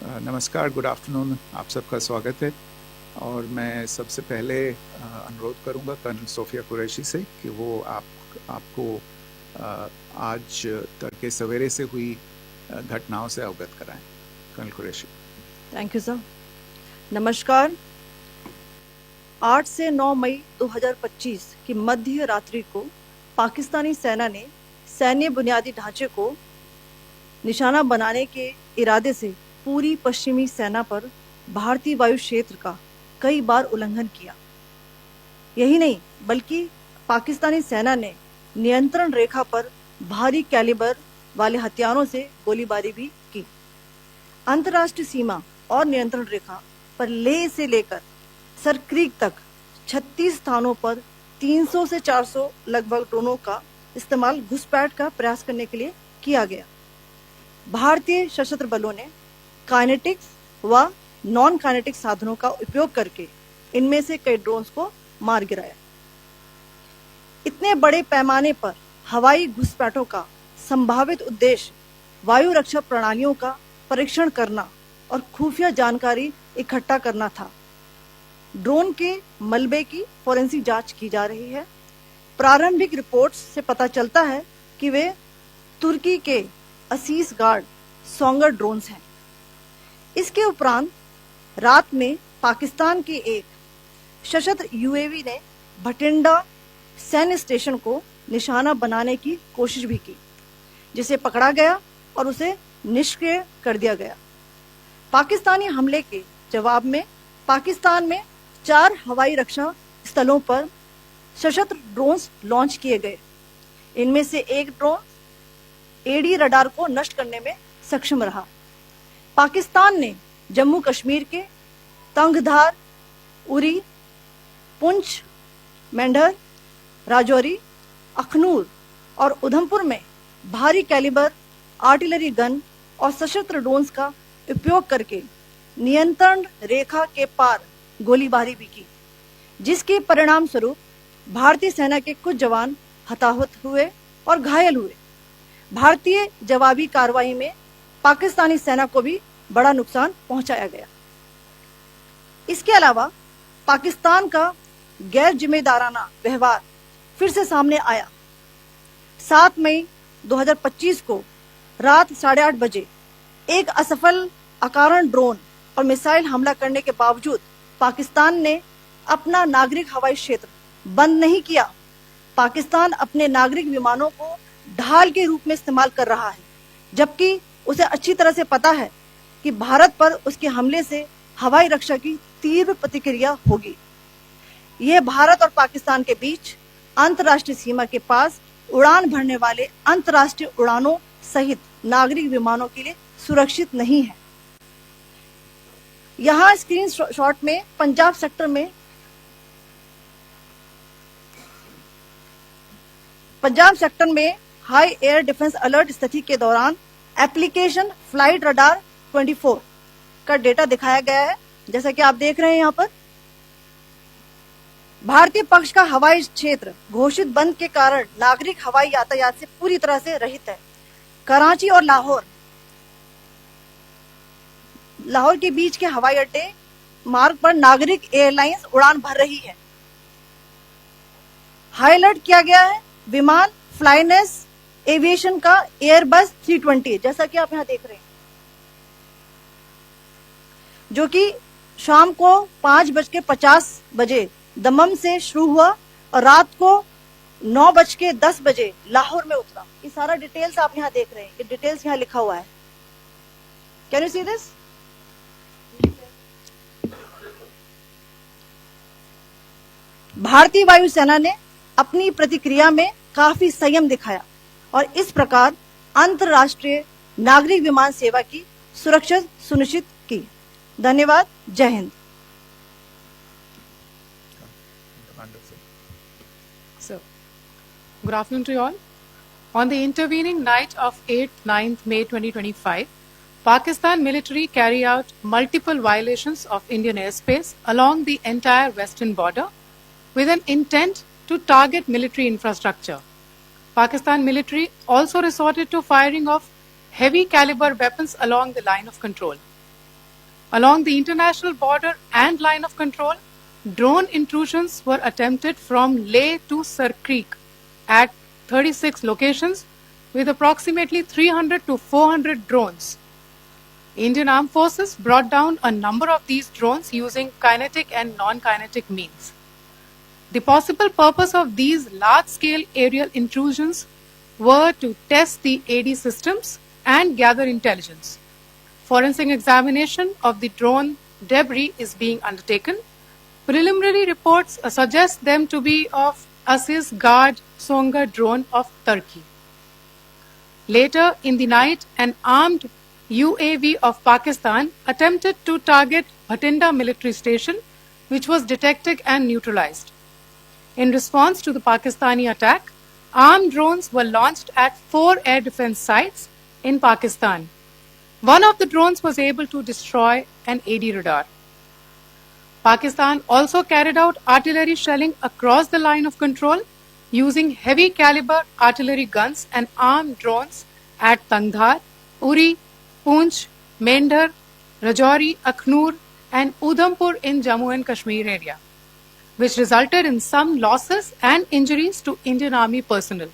नमस्कार, good afternoon, आप सबका स्वागत है। और मैं सबसे पहले अनुरोध करूंगा कर्नल सोफिया कुरैशी से कि वो आपको आज तड़के सवेरे से हुई घटनाओं से अवगत कराएं। Colonel Qureshi. Thank you sir. नमस्कार। 8 से 9 मई 2025 की मध्य रात्रि को पाकिस्तानी सेना ने सैन्य बुनियादी ढांचे को निशाना बनाने के इरादे से पूरी पश्चिमी सेना पर भारतीय वायु क्षेत्र का कई बार उल्लंघन किया। यही नहीं बल्कि पाकिस्तानी सेना ने नियंत्रण रेखा पर भारी कैलिबर वाले हथियारों से गोलीबारी भी की। अंतर्राष्ट्रीय सीमा और नियंत्रण रेखा पर लेह से लेकर सर क्रीक तक 36 स्थानों पर 300 से 400 लगभग ड्रोनों का इस्तेमाल घुसपैठ का प्रयास करने के लिए किया गया। भारतीय सशस्त्र बलों ने काइनेटिक्स व नॉन काइनेटिक साधनों का उपयोग करके इनमें से कई ड्रोन्स को मार गिराया। इतने बड़े पैमाने पर हवाई घुसपैठों का संभावित उद्देश्य वायु रक्षा प्रणालियों का परीक्षण करना और खुफिया जानकारी इकट्ठा करना था। ड्रोन के मलबे की फोरेंसिक जांच की जा रही है। प्रारंभिक रिपोर्ट्स से पता चलता है कि वे तुर्की के असीस गार्ड सोंगर ड्रोन्स हैं। इसके उपरांत रात में पाकिस्तान के एक सशस्त्र यूएवी ने भटिंडा सैन्य स्टेशन को निशाना बनाने की कोशिश भी की, जिसे पकड़ा गया और उसे निष्क्रिय कर दिया गया। पाकिस्तानी हमले के जवाब में पाकिस्तान में 4 हवाई रक्षा स्थलों पर सशस्त्र ड्रोन्स लॉन्च किए गए। इनमें से एक ड्रोन एडी रडार को नष्ट करने में सक्षम रहा। पाकिस्तान ने जम्मू कश्मीर के तंगधार, उरी, पुंछ, मेंढर, राजौरी, अखनूर और उधमपुर में भारी कैलिबर आर्टिलरी गन और सशस्त्र ड्रोन्स का उपयोग करके नियंत्रण रेखा के पार गोलीबारी भी की, जिसके परिणाम स्वरूप भारतीय सेना के कुछ जवान हताहत हुए और घायल हुए। भारतीय जवाबी कार्रवाई में पाकिस्तानी सेना को भी बड़ा नुकसान पहुंचाया गया। इसके अलावा पाकिस्तान का गैर जिम्मेदाराना व्यवहार फिर से सामने आया। 7 मई 2025 को रात 8:30 बजे एक असफल अकारण ड्रोन और मिसाइल हमला करने के बावजूद पाकिस्तान ने अपना नागरिक हवाई क्षेत्र बंद नहीं किया। पाकिस्तान अपने नागरिक विमानों को ढाल के रूप में इस्तेमाल कर रहा है, जबकि उसे अच्छी तरह से पता है कि भारत पर उसके हमले से हवाई रक्षा की तीव्र प्रतिक्रिया होगी। यह भारत और पाकिस्तान के बीच अंतर्राष्ट्रीय सीमा के पास उड़ान भरने वाले अंतर्राष्ट्रीय उड़ानों सहित नागरिक विमानों के लिए सुरक्षित नहीं है। यहाँ स्क्रीन शॉट में पंजाब सेक्टर में हाई एयर डिफेंस अलर्ट स्थिति के दौरान एप्लीकेशन फ्लाइट रडार 24 का डेटा दिखाया गया है। जैसा कि आप देख रहे हैं यहाँ पर भारतीय पक्ष का हवाई क्षेत्र घोषित बंद के कारण नागरिक हवाई यातायात से पूरी तरह से रहित है। कराची और लाहौर के बीच के हवाई अड्डे मार्ग पर नागरिक एयरलाइंस उड़ान भर रही है। हाई अलर्ट किया गया है विमान फ्लाइनेस एविएशन का एयरबस 320, जैसा कि आप यहां देख रहे हैं, जो कि शाम को 5:50 बजे दमम से शुरू हुआ और रात को 9:10 बजे लाहौर में उतरा। ये सारा डिटेल्स आप यहां देख रहे हैं। ये डिटेल्स यहां लिखा हुआ है। Can you see this? भारतीय वायुसेना ने अपनी प्रतिक्रिया में काफी संयम दिखाया और इस प्रकार अंतर्राष्ट्रीय नागरिक विमान सेवा की सुरक्षा सुनिश्चित की। धन्यवाद। जय Hind. So, good afternoon to you all. On the intervening night of 8th 9th May 2025, Pakistan military carry out multiple violations of Indian airspace along the entire western border with an intent to target military infrastructure. Pakistan military also resorted to firing of heavy caliber weapons along the line of control. Along the international border and line of control, drone intrusions were attempted from Leh to Sir Creek at 36 locations with approximately 300 to 400 drones. Indian Armed Forces brought down a number of these drones using kinetic and non-kinetic means. The possible purpose of these large-scale aerial intrusions were to test the AD systems and gather intelligence. Forensic examination of the drone debris is being undertaken. Preliminary reports suggest them to be of Aziz Guard Songa drone of Turkey. Later in the night, an armed UAV of Pakistan attempted to target Bhatinda military station, which was detected and neutralized. In response to the Pakistani attack, armed drones were launched at 4 air defense sites in Pakistan. One of the drones was able to destroy an AD radar. Pakistan also carried out artillery shelling across the line of control using heavy caliber artillery guns and armed drones at Tangdhar, Uri, Poonch, Mendhar, Rajouri, Akhnur and Udhampur in Jammu and Kashmir area, which resulted in some losses and injuries to Indian Army personnel.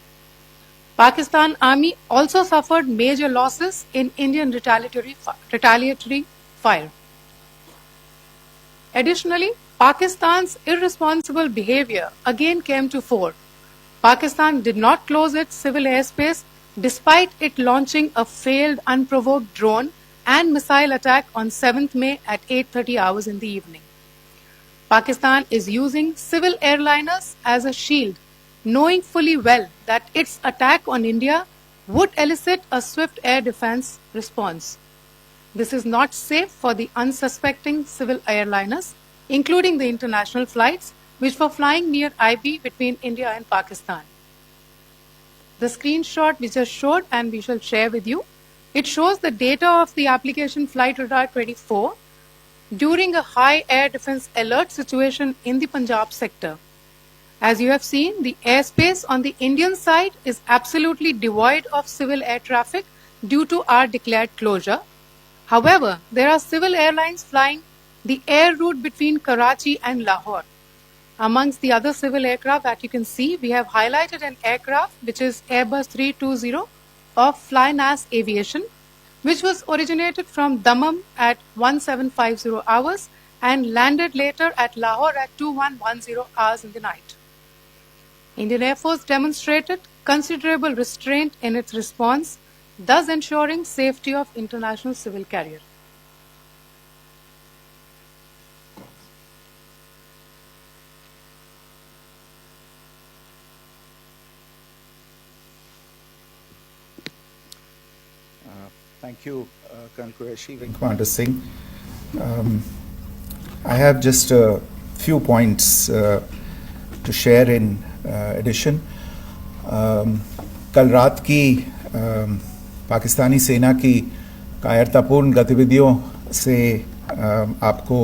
Pakistan Army also suffered major losses in Indian retaliatory fire. Additionally, Pakistan's irresponsible behavior again came to fore. Pakistan did not close its civil airspace despite it launching a failed unprovoked drone and missile attack on 7th May at 8:30 hours in the evening. Pakistan is using civil airliners as a shield, knowing fully well that its attack on India would elicit a swift air defense response. This is not safe for the unsuspecting civil airliners, including the international flights which were flying near IB between India and Pakistan. The screenshot we just showed and we shall share with you, it shows the data of the application Flight Radar 24 during a high air defense alert situation in the Punjab sector. As you have seen, the airspace on the Indian side is absolutely devoid of civil air traffic due to our declared closure. However, there are civil airlines flying the air route between Karachi and Lahore. Amongst the other civil aircraft that you can see, we have highlighted an aircraft which is Airbus 320 of Flynas Aviation, which was originated from Dammam at 1750 hours and landed later at Lahore at 2110 hours in the night. Indian Air Force demonstrated considerable restraint in its response, thus ensuring safety of international civil carrier. Thank you, Colonel Qureshi, Wing Commander Singh. I have just a few points to share in addition. कल रात की पाकिस्तानी सेना की कायरतापूर्ण गतिविधियों से आपको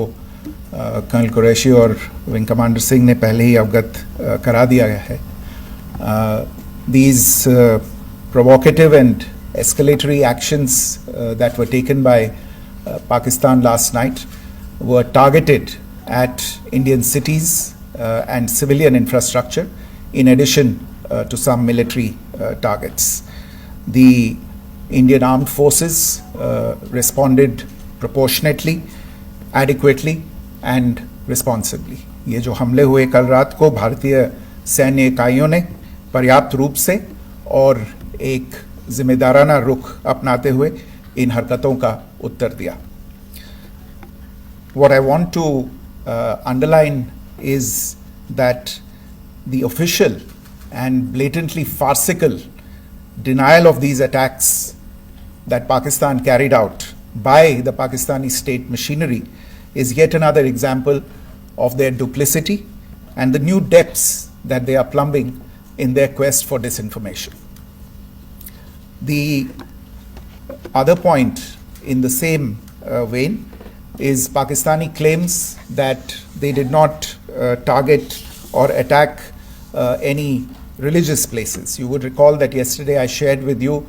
colonel Qureshi और विंग कमांडर सिंह ने पहले ही अवगत करा दिया गया है. These provocative and escalatory actions that were taken by Pakistan last night were targeted at Indian cities and civilian infrastructure, in addition to some military targets. The Indian Armed Forces responded proportionately, adequately and responsibly. ये जो हमले हुए कल रात को भारतीय सैन्य इकाइयों ने पर्याप्त रूप से और एक जिम्मेदाराना रुख अपनाते हुए इन हरकतों का उत्तर दिया. What I want to underline is that the official and blatantly farcical denial of these attacks that Pakistan carried out by the Pakistani state machinery is yet another example of their duplicity and the new depths that they are plumbing in their quest for disinformation. The other point in the same vein is Pakistani claims that they did not target or attack any religious places. You would recall that yesterday I shared with you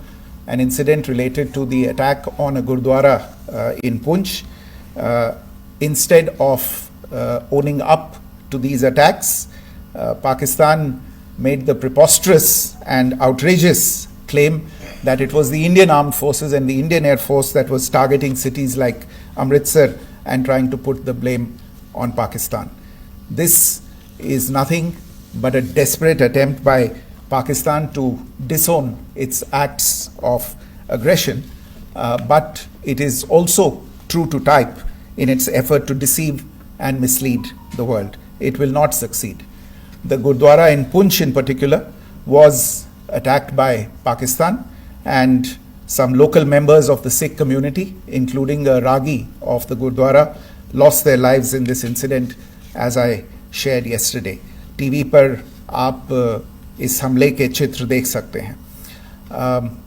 an incident related to the attack on a Gurdwara in Poonch, Instead of owning up to these attacks, Pakistan made the preposterous and outrageous claim that it was the Indian Armed Forces and the Indian Air Force that was targeting cities like Amritsar and trying to put the blame on Pakistan. This is nothing but a desperate attempt by Pakistan to disown its acts of aggression, but it is also true to type in its effort to deceive and mislead the world. It will not succeed. The Gurdwara in Poonch in particular was attacked by Pakistan, and some local members of the Sikh community, including a Ragi of the Gurdwara, lost their lives in this incident, as I shared yesterday. TV पर आप इस हमले के चित्र देख सकते हैं.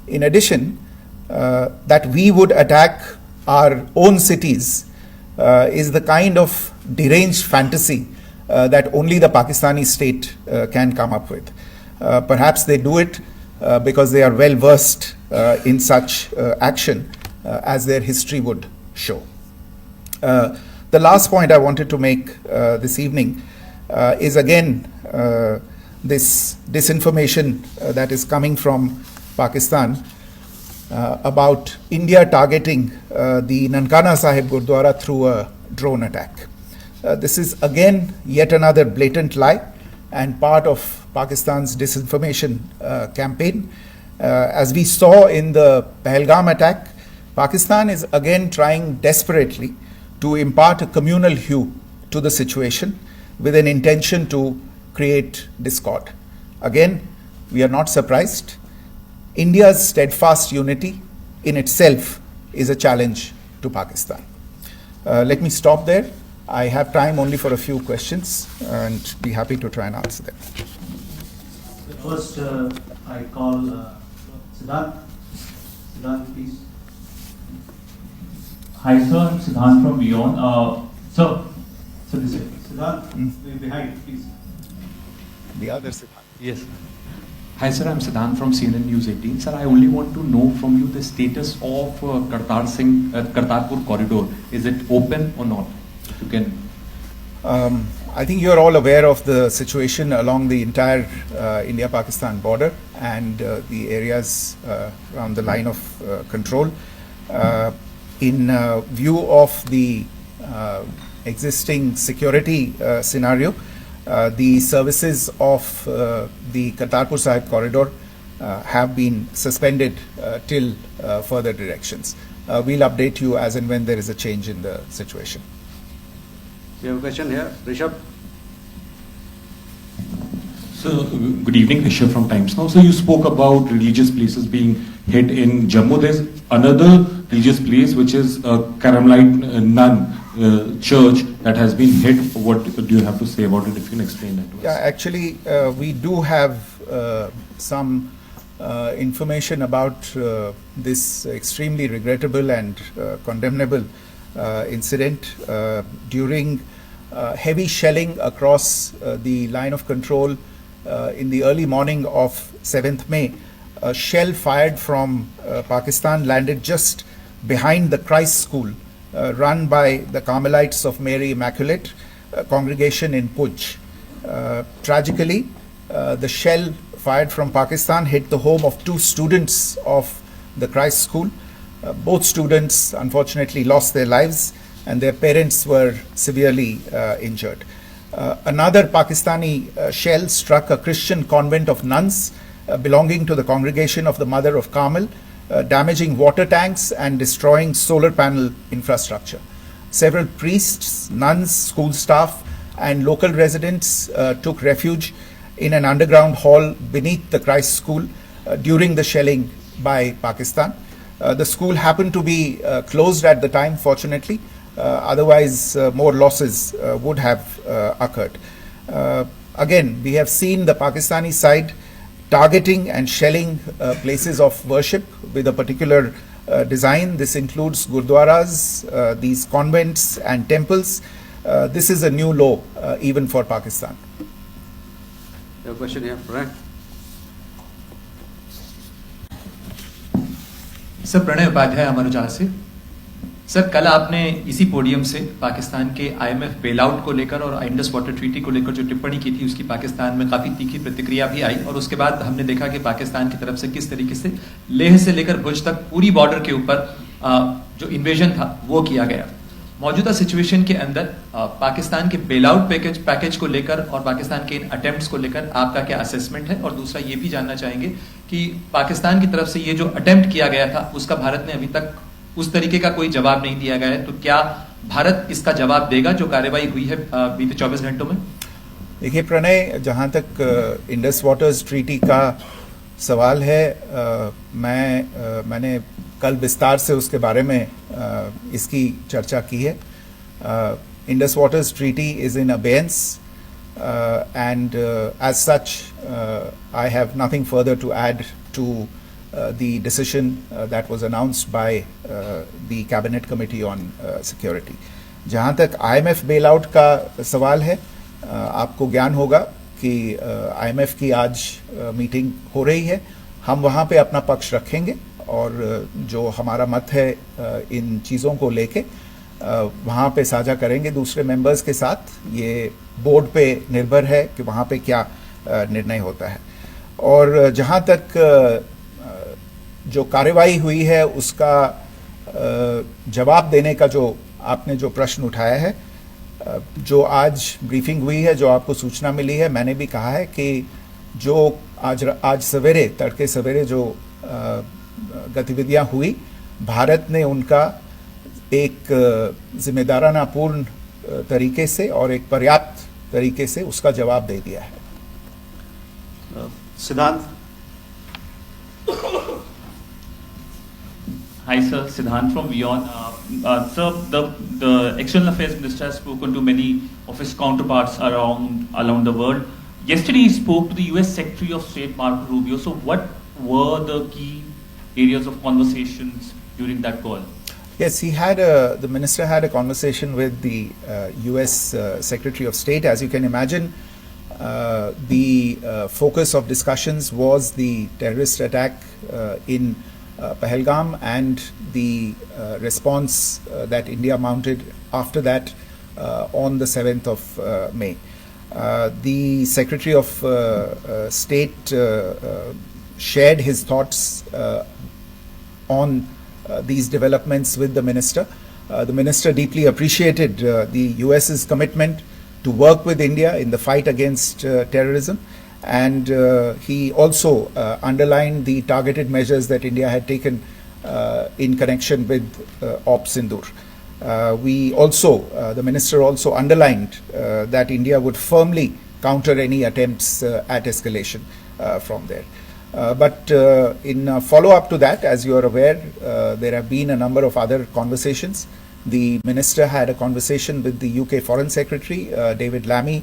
In addition, that we would attack our own cities is the kind of deranged fantasy that only the Pakistani state can come up with. Perhaps they do it because they are well versed in such action, as their history would show. The last point I wanted to make this evening is again this disinformation that is coming from Pakistan about India targeting the Nankana Sahib Gurdwara through a drone attack. This is again yet another blatant lie and part of Pakistan's disinformation campaign. As we saw in the Pahalgam attack, Pakistan is again trying desperately to impart a communal hue to the situation with an intention to create discord. Again, we are not surprised. India's steadfast unity in itself is a challenge to Pakistan. Let me stop there. I have time only for a few questions and be happy to try and answer them. First, I call Siddharth. Siddharth, please. Hi, sir. I'm Siddharth from Beyond. So this is Siddharth, behind, please. The other Siddharth. Yes. Hi, sir. I'm Siddharth from CNN News 18. Sir, I only want to know from you the status of Kartarpur corridor. Is it open or not? If you can. I think you're all aware of the situation along the entire India-Pakistan border and the areas around the line of control. In view of the existing security scenario, the services of the Kartarpur Sahib corridor have been suspended till further directions. We'll update you as and when there is a change in the situation. We have a question here. Rishabh. So, good evening, Rishabh from Times Now. So, you spoke about religious places being hit in Jammu. There's another religious place which is a Carmelite nun church that has been hit. What do you have to say about it, if you can explain that to us? Yeah, actually, we do have some information about this extremely regrettable and condemnable incident. During heavy shelling across the line of control in the early morning of 7th May, a shell fired from Pakistan landed just behind the Christ School run by the Carmelites of Mary Immaculate congregation in Puj. Tragically, the shell fired from Pakistan hit the home of 2 students of the Christ School. Both students unfortunately lost their lives and their parents were severely injured. Another Pakistani shell struck a Christian convent of nuns belonging to the congregation of the Mother of Carmel, damaging water tanks and destroying solar panel infrastructure. Several priests, nuns, school staff and local residents took refuge in an underground hall beneath the Christ School during the shelling by Pakistan. The school happened to be closed at the time, fortunately. Otherwise, more losses would have occurred. Again, we have seen the Pakistani side targeting and shelling places of worship with a particular design. This includes gurdwaras, these convents and temples. This is a new low even for Pakistan. We have a question here, Pranay. Sir Pranay Upadhyay Amar Ujala से sir, कल आपने इसी podium से पाकिस्तान के IMF bailout को लेकर और Indus water treaty को लेकर जो टिप्पणी की थी, उसकी पाकिस्तान में काफी तीखी प्रतिक्रिया भी आई, और उसके बाद हमने देखा कि पाकिस्तान की तरफ से किस तरीके से लेह से लेकर भुज तक पूरी बॉर्डर के ऊपर जो इन्वेजन था वो किया गया। मौजूदा सिचुएशन के अंदर पाकिस्तान के बेलआउट पैकेज को लेकर और पाकिस्तान के इन अटेम्प्ट्स को लेकर आपका क्या असेसमेंट है? और दूसरा ये भी जानना चाहेंगे कि पाकिस्तान की तरफ से ये जो अटेम्प्ट किया गया था उसका भारत ने अभी तक उस तरीके का कोई जवाब नहीं दिया गया है, तो क्या भारत इसका जवाब देगा जो कार्रवाई हुई है बीते 24 घंटों में? देखिए प्रणय, जहाँ तक इंडस वाटर्स ट्रीटी का सवाल है, मैंने कल विस्तार से उसके बारे में इसकी चर्चा की है। Indus waters treaty is in abeyance and as such I have nothing further to add to the decision that was announced by the cabinet committee on security. जहाँ तक IMF bailout का सवाल है, आपको ज्ञान होगा कि IMF की आज मीटिंग हो रही है। हम वहाँ पे अपना पक्ष रखेंगे और जो हमारा मत है इन चीज़ों को लेके वहाँ पे साझा करेंगे दूसरे मेंबर्स के साथ। ये बोर्ड पे निर्भर है कि वहाँ पे क्या निर्णय होता है। और जहाँ तक जो कार्रवाई हुई है उसका जवाब देने का जो आपने जो प्रश्न उठाया है, जो आज ब्रीफिंग हुई है, जो आपको सूचना मिली है, मैंने भी कहा है कि जो आज सवेरे तड़के सवेरे जो गतिविधियां हुई, भारत ने उनका एक जिम्मेदाराना पूर्ण तरीके से और एक पर्याप्त तरीके से उसका जवाब दे दिया है। सिद्धांत। Hi sir, Siddhant from Beyond. Sir, the External Affairs Minister has spoken to many of his counterparts around the world. Yesterday he spoke to the US Secretary of State Marco Rubio. So what were the key areas of conversations during that call? Yes, the minister had a conversation with the US Secretary of State. As you can imagine, the focus of discussions was the terrorist attack in Pahalgam and the response that India mounted after that on the 7th of May. The Secretary of State shared his thoughts on these developments with the minister. The minister deeply appreciated the US's commitment to work with India in the fight against terrorism, and he also underlined the targeted measures that India had taken in connection with Ops Sindoor. The minister also underlined that India would firmly counter any attempts at escalation from there. But in follow-up to that, as you are aware, there have been a number of other conversations. The minister had a conversation with the UK Foreign Secretary, David Lammy,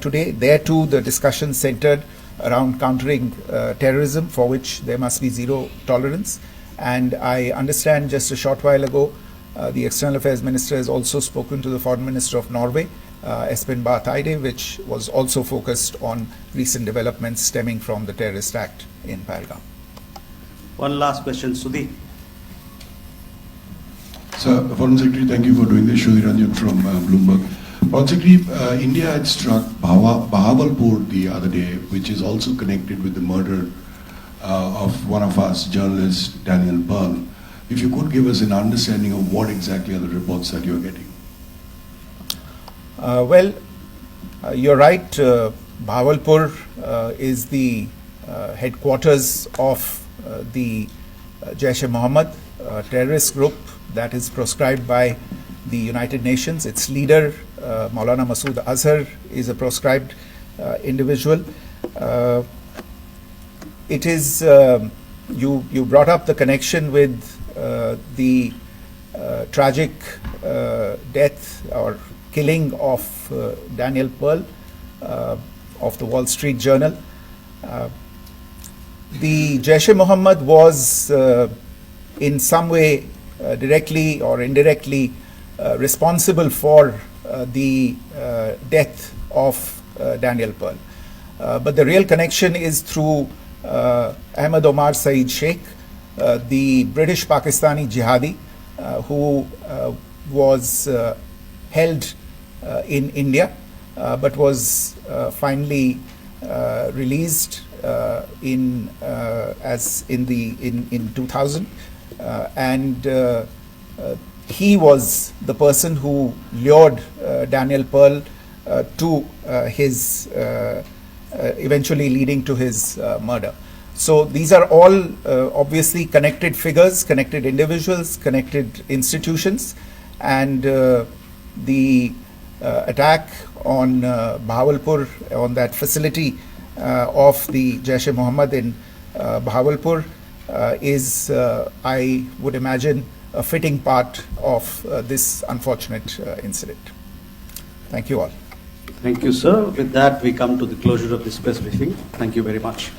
today. There too, the discussion centered around countering terrorism, for which there must be zero tolerance. And I understand just a short while ago, the External Affairs Minister has also spoken to the Foreign Minister of Norway, Espen Barth Eide, which was also focused on recent developments stemming from the terrorist act in Pahalgam. One last question, Sudhi. Sir, Foreign Secretary, thank you for doing this. Sudhi Ranjan from Bloomberg. Foreign Secretary, India had struck Bahawalpur the other day, which is also connected with the murder of one of us, journalist Daniel Pearl. If you could give us an understanding of what exactly are the reports that you're getting. You're right. Bahawalpur is the headquarters of the Jaish-e-Mohammed terrorist group that is proscribed by the United Nations. Its leader, Maulana Masood Azhar, is a proscribed individual. It is, you brought up the connection with the tragic death or killing of Daniel Pearl of the Wall Street Journal. The Jaish-e-Mohammed was in some way directly or indirectly responsible for the death of Daniel Pearl. But the real connection is through Ahmed Omar Saeed Sheikh, the British Pakistani jihadi who was held in India, but was finally released in 2000, and he was the person who lured Daniel Pearl to his eventually leading to his murder. So these are all obviously connected figures, connected individuals, connected institutions, and the attack on Bahawalpur, on that facility of the Jaish-e-Mohammed in Bahawalpur is, I would imagine, a fitting part of this unfortunate incident. Thank you all. Thank you, sir. With that, we come to the closure of this press briefing. Thank you very much.